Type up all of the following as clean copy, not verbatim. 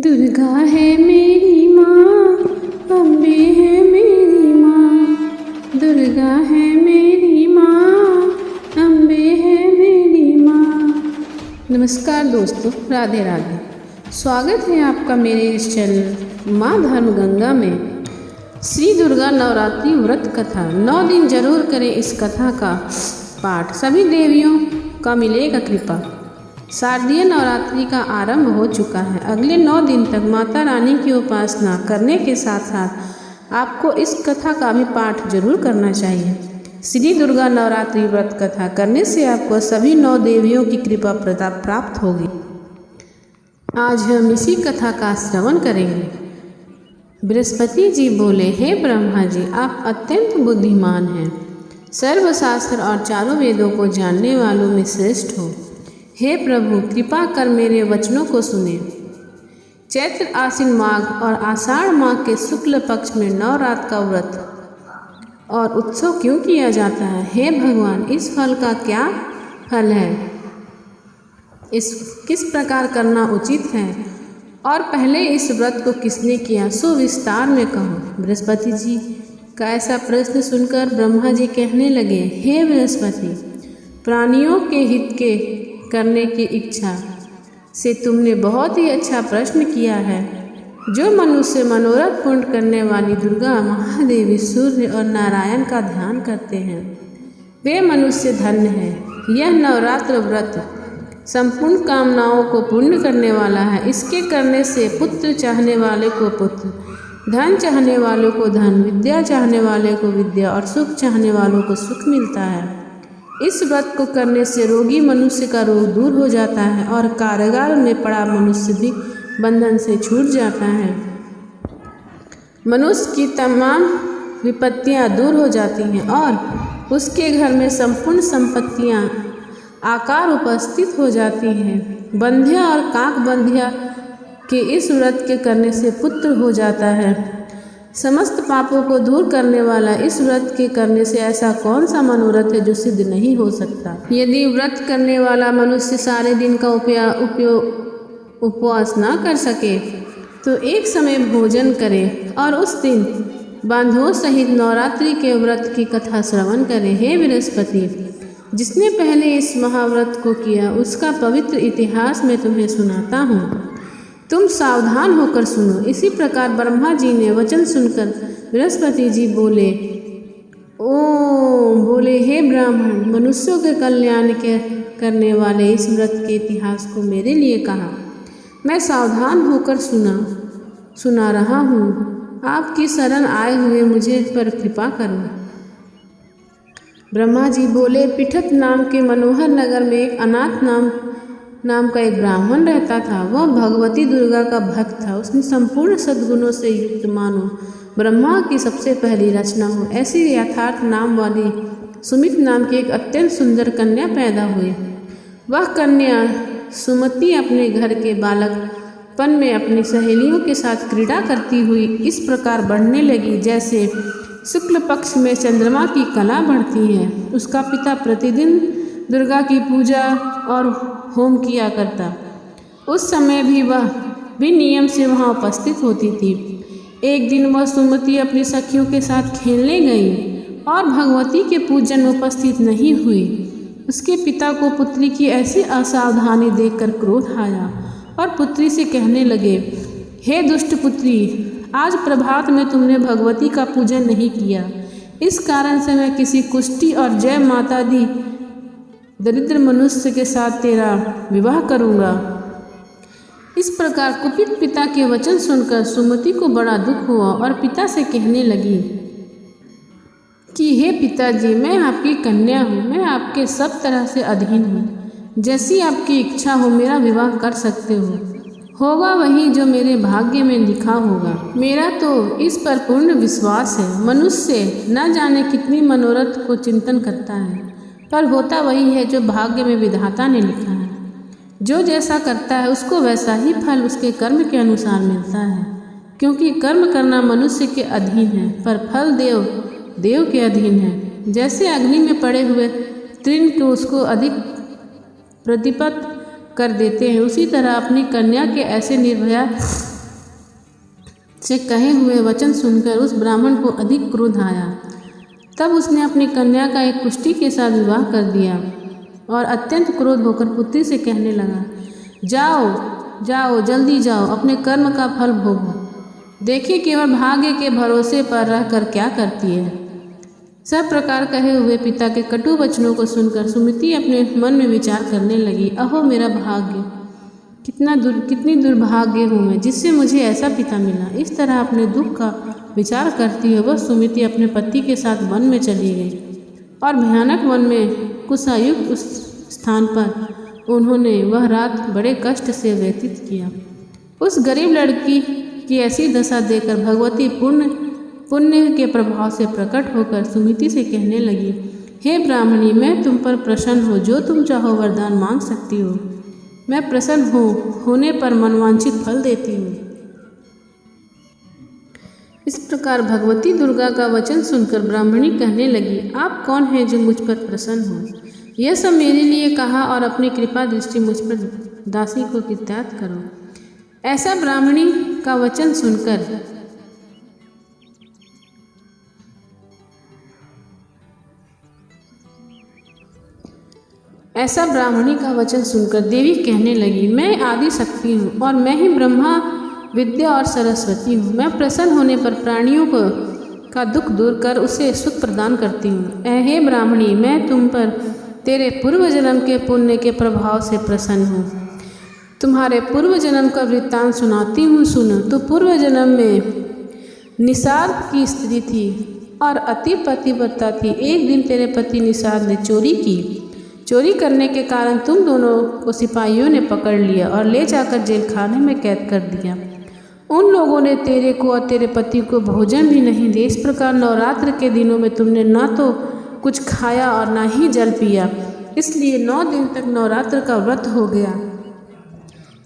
दुर्गा है मेरी माँ, अम्बे है मेरी माँ। दुर्गा है मेरी माँ, अम्बे है मेरी माँ। नमस्कार दोस्तों, राधे राधे। स्वागत है आपका मेरे इस चैनल माँ धर्म गंगा में। श्री दुर्गा नवरात्रि व्रत कथा 9 दिन जरूर करें इस कथा का पाठ, सभी देवियों का मिलेगा कृपा। शारदीय नवरात्रि का आरंभ हो चुका है। अगले 9 दिन तक माता रानी की उपासना करने के साथ साथ आपको इस कथा का भी पाठ जरूर करना चाहिए। श्री दुर्गा नवरात्रि व्रत कथा करने से आपको सभी 9 देवियों की कृपा प्राप्त होगी। आज हम इसी कथा का श्रवण करेंगे। बृहस्पति जी बोले, हे ब्रह्मा जी, आप अत्यंत बुद्धिमान हैं, सर्वशास्त्र और चारों वेदों को जानने वालों में श्रेष्ठ हो। हे प्रभु, कृपा कर मेरे वचनों को सुने। चैत्र आश्विन माघ और आषाढ़ माह के शुक्ल पक्ष में 9 रात का व्रत और उत्सव क्यों किया जाता है? हे भगवान, इस फल का क्या फल है? इस किस प्रकार करना उचित है? और पहले इस व्रत को किसने किया, सो विस्तार में कहो। बृहस्पति जी का ऐसा प्रश्न सुनकर ब्रह्मा जी कहने लगे, हे बृहस्पति, प्राणियों के हित के करने की इच्छा से तुमने बहुत ही अच्छा प्रश्न किया है। जो मनुष्य मनोरथ पूर्ण करने वाली दुर्गा, महादेवी, सूर्य और नारायण का ध्यान करते हैं, वे मनुष्य धन्य हैं। यह नवरात्र व्रत संपूर्ण कामनाओं को पूर्ण करने वाला है। इसके करने से पुत्र चाहने वाले को पुत्र, धन चाहने वालों को धन, विद्या चाहने वाले को विद्या और सुख चाहने वालों को सुख मिलता है। इस व्रत को करने से रोगी मनुष्य का रोग दूर हो जाता है और कारागार में पड़ा मनुष्य भी बंधन से छूट जाता है। मनुष्य की तमाम विपत्तियां दूर हो जाती हैं और उसके घर में संपूर्ण संपत्तियां आकार उपस्थित हो जाती हैं। बंध्या और काक बंध्या के इस व्रत के करने से पुत्र हो जाता है। समस्त पापों को दूर करने वाला इस व्रत के करने से ऐसा कौन सा मनोरथ है जो सिद्ध नहीं हो सकता? यदि व्रत करने वाला मनुष्य सारे दिन का उपवास ना कर सके तो एक समय भोजन करे और उस दिन बांधवों सहित नवरात्रि के व्रत की कथा श्रवण करे। हे बृहस्पति, जिसने पहले इस महाव्रत को किया उसका पवित्र इतिहास मैं तुम्हें सुनाता हूँ, तुम सावधान होकर सुनो। इसी प्रकार ब्रह्मा जी ने वचन सुनकर बृहस्पति जी बोले, हे ब्राह्मण, मनुष्यों के कल्याण के करने वाले इस व्रत के इतिहास को मेरे लिए कहा। मैं सावधान होकर सुना रहा हूँ। आपकी शरण आए हुए मुझे पर कृपा करो। ब्रह्मा जी बोले, पिठत नाम के मनोहर नगर में एक अनाथ नाम का एक ब्राह्मण रहता था। वह भगवती दुर्गा का भक्त था। उसने संपूर्ण सद्गुणों से युक्त मानो ब्रह्मा की सबसे पहली रचना हो ऐसी यथार्थ नाम वाली सुमित नाम की एक अत्यंत सुंदर कन्या पैदा हुई। वह कन्या सुमति अपने घर के बालकपन में अपनी सहेलियों के साथ क्रीड़ा करती हुई इस प्रकार बढ़ने लगी जैसे शुक्ल पक्ष में चंद्रमा की कला बढ़ती है। उसका पिता प्रतिदिन दुर्गा की पूजा और होम किया करता। उस समय भी वह भी नियम से वहाँ उपस्थित होती थी। एक दिन वह सुमति अपनी सखियों के साथ खेलने गई और भगवती के पूजन में उपस्थित नहीं हुई। उसके पिता को पुत्री की ऐसी असावधानी देखकर क्रोध आया और पुत्री से कहने लगे, हे दुष्ट पुत्री, आज प्रभात में तुमने भगवती का पूजन नहीं किया। इस कारण से मैं किसी कुष्टी और जय माता दी दरिद्र मनुष्य के साथ तेरा विवाह करूंगा। इस प्रकार कुपित पिता के वचन सुनकर सुमति को बड़ा दुख हुआ और पिता से कहने लगी कि हे पिताजी, मैं आपकी कन्या हूँ, मैं आपके सब तरह से अधीन हूँ। जैसी आपकी इच्छा हो मेरा विवाह कर सकते हो। होगा वही जो मेरे भाग्य में लिखा होगा। मेरा तो इस पर पूर्ण विश्वास है। मनुष्य न जाने कितनी मनोरथ को चिंतन करता है, पर होता वही है जो भाग्य में विधाता ने लिखा है। जो जैसा करता है उसको वैसा ही फल उसके कर्म के अनुसार मिलता है, क्योंकि कर्म करना मनुष्य के अधीन है पर फल देव के अधीन है। जैसे अग्नि में पड़े हुए तृण को उसको अधिक प्रतिपत कर देते हैं, उसी तरह अपनी कन्या के ऐसे निर्भया से कहे हुए वचन सुनकर उस ब्राह्मण को अधिक क्रोध आया। तब उसने अपनी कन्या का एक कुष्ठी के साथ विवाह कर दिया और अत्यंत क्रोध होकर पुत्री से कहने लगा, जाओ जाओ जल्दी जाओ, अपने कर्म का फल भोगो। देखिए केवल भाग्य के भरोसे पर रहकर क्या करती है। सब प्रकार कहे हुए पिता के कटु वचनों को सुनकर सुमिति अपने मन में विचार करने लगी, अहो मेरा भाग्य, कितनी दुर्भाग्य हूँ मैं, जिससे मुझे ऐसा पिता मिला। इस तरह अपने दुख का विचार करती हुए वह सुमिति अपने पति के साथ वन में चली गई और भयानक वन में कुशायुक्त उस स्थान पर उन्होंने वह रात बड़े कष्ट से व्यतीत किया। उस गरीब लड़की की ऐसी दशा देखकर भगवती पुण्य के प्रभाव से प्रकट होकर सुमिति से कहने लगी, हे ब्राह्मणी, मैं तुम पर प्रसन्न हो, जो तुम चाहो वरदान मांग सकती हो। मैं प्रसन्न होने पर मनवांछित फल देती हूँ। इस प्रकार भगवती दुर्गा का वचन सुनकर ब्राह्मणी कहने लगी, आप कौन हैं जो मुझ पर प्रसन्न हो? यह सब मेरे लिए कहा और अपनी कृपा दृष्टि मुझ पर दासी को कृतार्थ करो। ऐसा ब्राह्मणी का वचन सुनकर देवी कहने लगी, मैं आदि शक्ति हूँ और मैं ही ब्रह्मा विद्या और सरस्वती हूँ। मैं प्रसन्न होने पर प्राणियों का दुख दूर कर उसे सुख प्रदान करती हूँ। हे ब्राह्मणी, मैं तुम पर तेरे पूर्व जन्म के पुण्य के प्रभाव से प्रसन्न हूँ। तुम्हारे पूर्व जन्म का वृत्तांत सुनाती हूँ, सुनो। तो पूर्व जन्म में निषाद की स्त्री थी और अति पतिव्रता थी। एक दिन तेरे पति निषाद ने चोरी की। चोरी करने के कारण तुम दोनों को सिपाहियों ने पकड़ लिया और ले जाकर जेल खाने में कैद कर दिया। उन लोगों ने तेरे को और तेरे पति को भोजन भी नहीं दिया। इस प्रकार नवरात्र के दिनों में तुमने ना तो कुछ खाया और ना ही जल पिया, इसलिए 9 दिन तक नवरात्र का व्रत हो गया।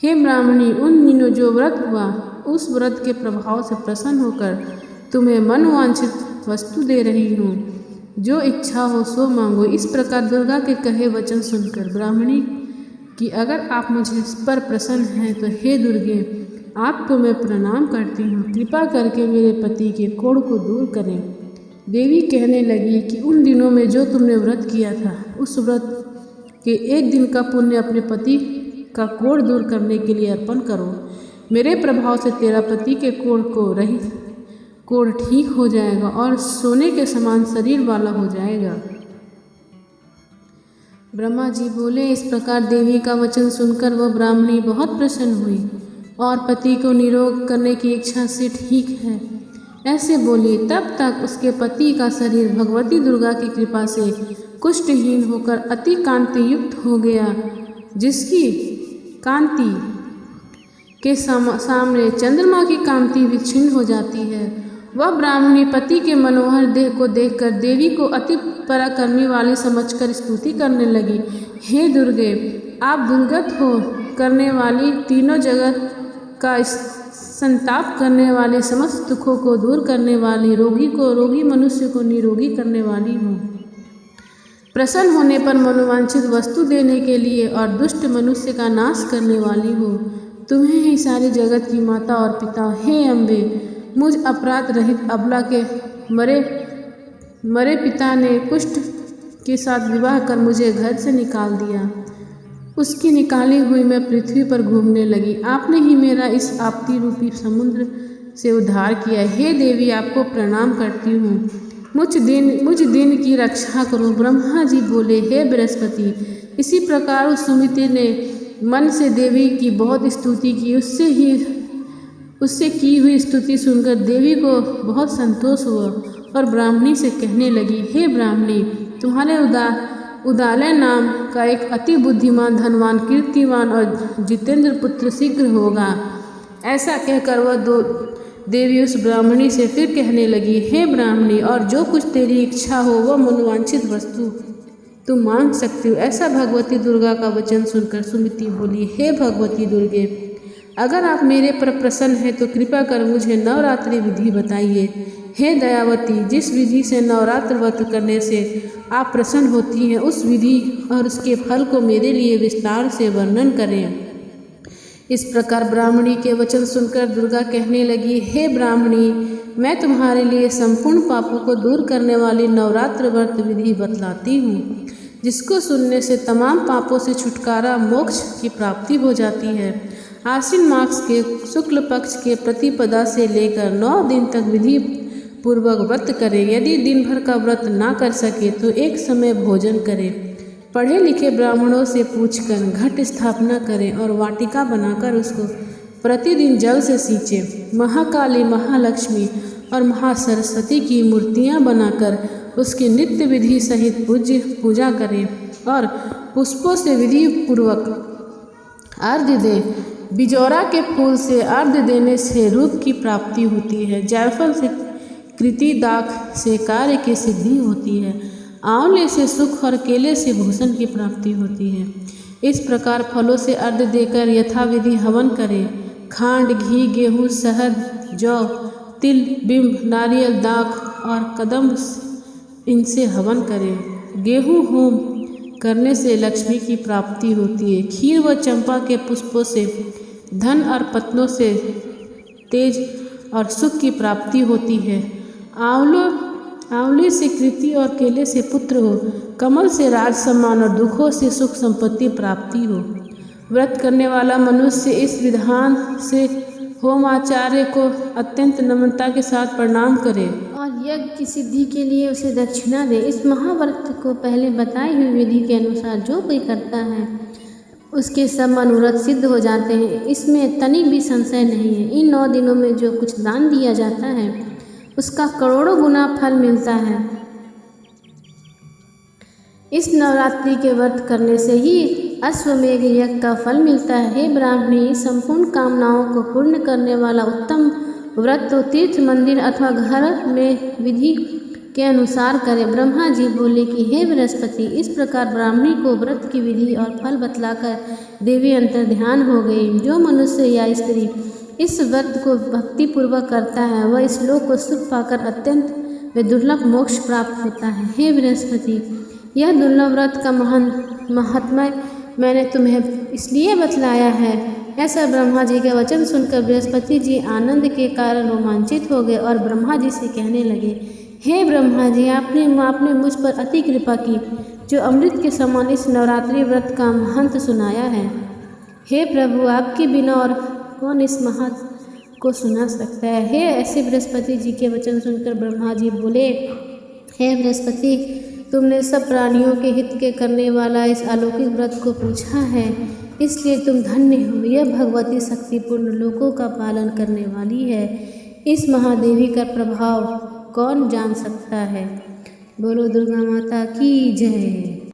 हे ब्राह्मणी, उन दिनों जो व्रत हुआ, उस व्रत के प्रभाव से प्रसन्न होकर तुम्हें मनवांछित वस्तु दे रही हूँ। जो इच्छा हो सो मांगो। इस प्रकार दुर्गा के कहे वचन सुनकर ब्राह्मणी कि अगर आप मुझे इस पर प्रसन्न हैं तो हे दुर्गे, आपको मैं प्रणाम करती हूँ। कृपा करके मेरे पति के कोढ़ को दूर करें। देवी कहने लगी कि उन दिनों में जो तुमने व्रत किया था, उस व्रत के एक दिन का पुण्य अपने पति का कोढ़ दूर करने के लिए अर्पण करो। मेरे प्रभाव से तेरा पति के कोढ़ ठीक हो जाएगा और सोने के समान शरीर वाला हो जाएगा। ब्रह्मा जी बोले। इस प्रकार देवी का वचन सुनकर वह ब्राह्मणी बहुत प्रसन्न हुई और पति को निरोग करने की इच्छा से ठीक है ऐसे बोली। तब तक उसके पति का शरीर भगवती दुर्गा की कृपा से कुष्ठहीन होकर अति कांति युक्त हो गया, जिसकी कांति के सामने चंद्रमा की कांति विच्छिन्न हो जाती है। वह ब्राह्मणी पति के मनोहर देह को देखकर देवी को अति पराक्रमी वाली समझकर स्तुति करने लगी। हे दुर्गे, आप दुर्गत हो करने वाली, तीनों जगत का संताप करने वाले, समस्त दुखों को दूर करने वाली, रोगी मनुष्य को निरोगी करने वाली हो। प्रसन्न होने पर मनोवांछित वस्तु देने के लिए और दुष्ट मनुष्य का नाश करने वाली हो। तुम्हें ही सारी जगत की माता और पिता। हे अम्बे, मुझ अपराध रहित अबला के मरे पिता ने कुष्ठ के साथ विवाह कर मुझे घर से निकाल दिया। उसकी निकाली हुई मैं पृथ्वी पर घूमने लगी। आपने ही मेरा इस आपत्ति रूपी समुद्र से उद्धार किया। हे देवी, आपको प्रणाम करती हूँ। मुझ दिन की रक्षा करो। ब्रह्मा जी बोले, हे बृहस्पति। इसी प्रकार उस सुमिति ने मन से देवी की बहुत स्तुति की। उससे की हुई स्तुति सुनकर देवी को बहुत संतोष हुआ और ब्राह्मणी से कहने लगी, हे ब्राह्मणी, तुम्हारे उदालय नाम का एक अति बुद्धिमान, धनवान, कीर्तिवान और जितेंद्र पुत्र शीघ्र होगा। ऐसा कहकर वह देवी उस ब्राह्मणी से फिर कहने लगी, हे ब्राह्मणी, और जो कुछ तेरी इच्छा हो वह मनोवांछित वस्तु तुम मांग सकती हो। ऐसा भगवती दुर्गा का वचन सुनकर सुमिति बोली, हे भगवती दुर्गे, अगर आप मेरे पर प्रसन्न हैं तो कृपा कर मुझे नवरात्रि विधि बताइए। हे दयावती, जिस विधि से नवरात्र व्रत करने से आप प्रसन्न होती हैं, उस विधि और उसके फल को मेरे लिए विस्तार से वर्णन करें। इस प्रकार ब्राह्मणी के वचन सुनकर दुर्गा कहने लगी, हे ब्राह्मणी, मैं तुम्हारे लिए संपूर्ण पापों को दूर करने वाली नवरात्र व्रत विधि बतलाती हूँ, जिसको सुनने से तमाम पापों से छुटकारा, मोक्ष की प्राप्ति हो जाती है। आश्विन मास के शुक्ल पक्ष के प्रतिपदा से लेकर 9 दिन तक विधि पूर्वक व्रत करें। यदि दिन भर का व्रत ना कर सके तो एक समय भोजन करें। पढ़े लिखे ब्राह्मणों से पूछकर घट स्थापना करें और वाटिका बनाकर उसको प्रतिदिन जल से सींचें। महाकाली, महालक्ष्मी और महासरस्वती की मूर्तियां बनाकर उसकी नित्य विधि सहित पूजा करें और पुष्पों से विधि पूर्वक अर्घ्य दें। बिजौरा के फूल से अर्घ्य देने से रूप की प्राप्ति होती है। जायफल से कृति, दाख से कार्य की सिद्धि होती है। आंवले से सुख और केले से भूषण की प्राप्ति होती है। इस प्रकार फलों से अर्घ्य देकर यथाविधि हवन करें। खांड, घी, गेहूँ, शहद, जौ, तिल, बिंब, नारियल, दाख और कदम्ब इनसे हवन करें। गेहूँ होम करने से लक्ष्मी की प्राप्ति होती है। खीर व चंपा के पुष्पों से धन और पत्नों से तेज और सुख की प्राप्ति होती है। आंवले से कृति और केले से पुत्र हो। कमल से राज सम्मान और दुखों से सुख संपत्ति प्राप्ति हो। व्रत करने वाला मनुष्य इस विधान से होम आचार्य को अत्यंत नम्रता के साथ प्रणाम करे और यज्ञ की सिद्धि के लिए उसे दक्षिणा दे। इस महाव्रत को पहले बताई हुई विधि के अनुसार जो कोई करता है उसके सब मनोरथ सिद्ध हो जाते हैं। इसमें तनिक भी संशय नहीं है। इन 9 दिनों में जो कुछ दान दिया जाता है उसका करोड़ों गुना फल मिलता है। इस नवरात्रि के व्रत करने से ही अश्वमेघ यज्ञ का फल मिलता है। हे ब्राह्मणी, संपूर्ण कामनाओं को पूर्ण करने वाला उत्तम व्रत तो तीर्थ, मंदिर अथवा घर में विधि के अनुसार करें। ब्रह्मा जी बोले कि हे बृहस्पति, इस प्रकार ब्राह्मणी को व्रत की विधि और फल बतलाकर देवी अंतर ध्यान हो गई। जो मनुष्य या स्त्री इस व्रत को भक्तिपूर्वक करता है वह इस लोक को सुख पाकर अत्यंत व दुर्लभ मोक्ष प्राप्त होता है। हे बृहस्पति, यह दुर्लभ व्रत का महात्म्य मैंने तुम्हें इसलिए बतलाया है। ऐसा ब्रह्मा जी के वचन सुनकर बृहस्पति जी आनंद के कारण रोमांचित हो गए और ब्रह्मा जी से कहने लगे, हे ब्रह्मा जी, आपने मुझ पर अति कृपा की, जो अमृत के समान इस नवरात्रि व्रत का महंत सुनाया है। हे प्रभु, आपके बिना और कौन इस महत्व को सुना सकता है। हे ऐसे बृहस्पति जी के वचन सुनकर ब्रह्मा जी बोले, हे बृहस्पति, तुमने सब प्राणियों के हित के करने वाला इस अलौकिक व्रत को पूछा है, इसलिए तुम धन्य हो। यह भगवती शक्तिपूर्ण लोकों का पालन करने वाली है। इस महादेवी का प्रभाव कौन जान सकता है। बोलो दुर्गा माता की जय।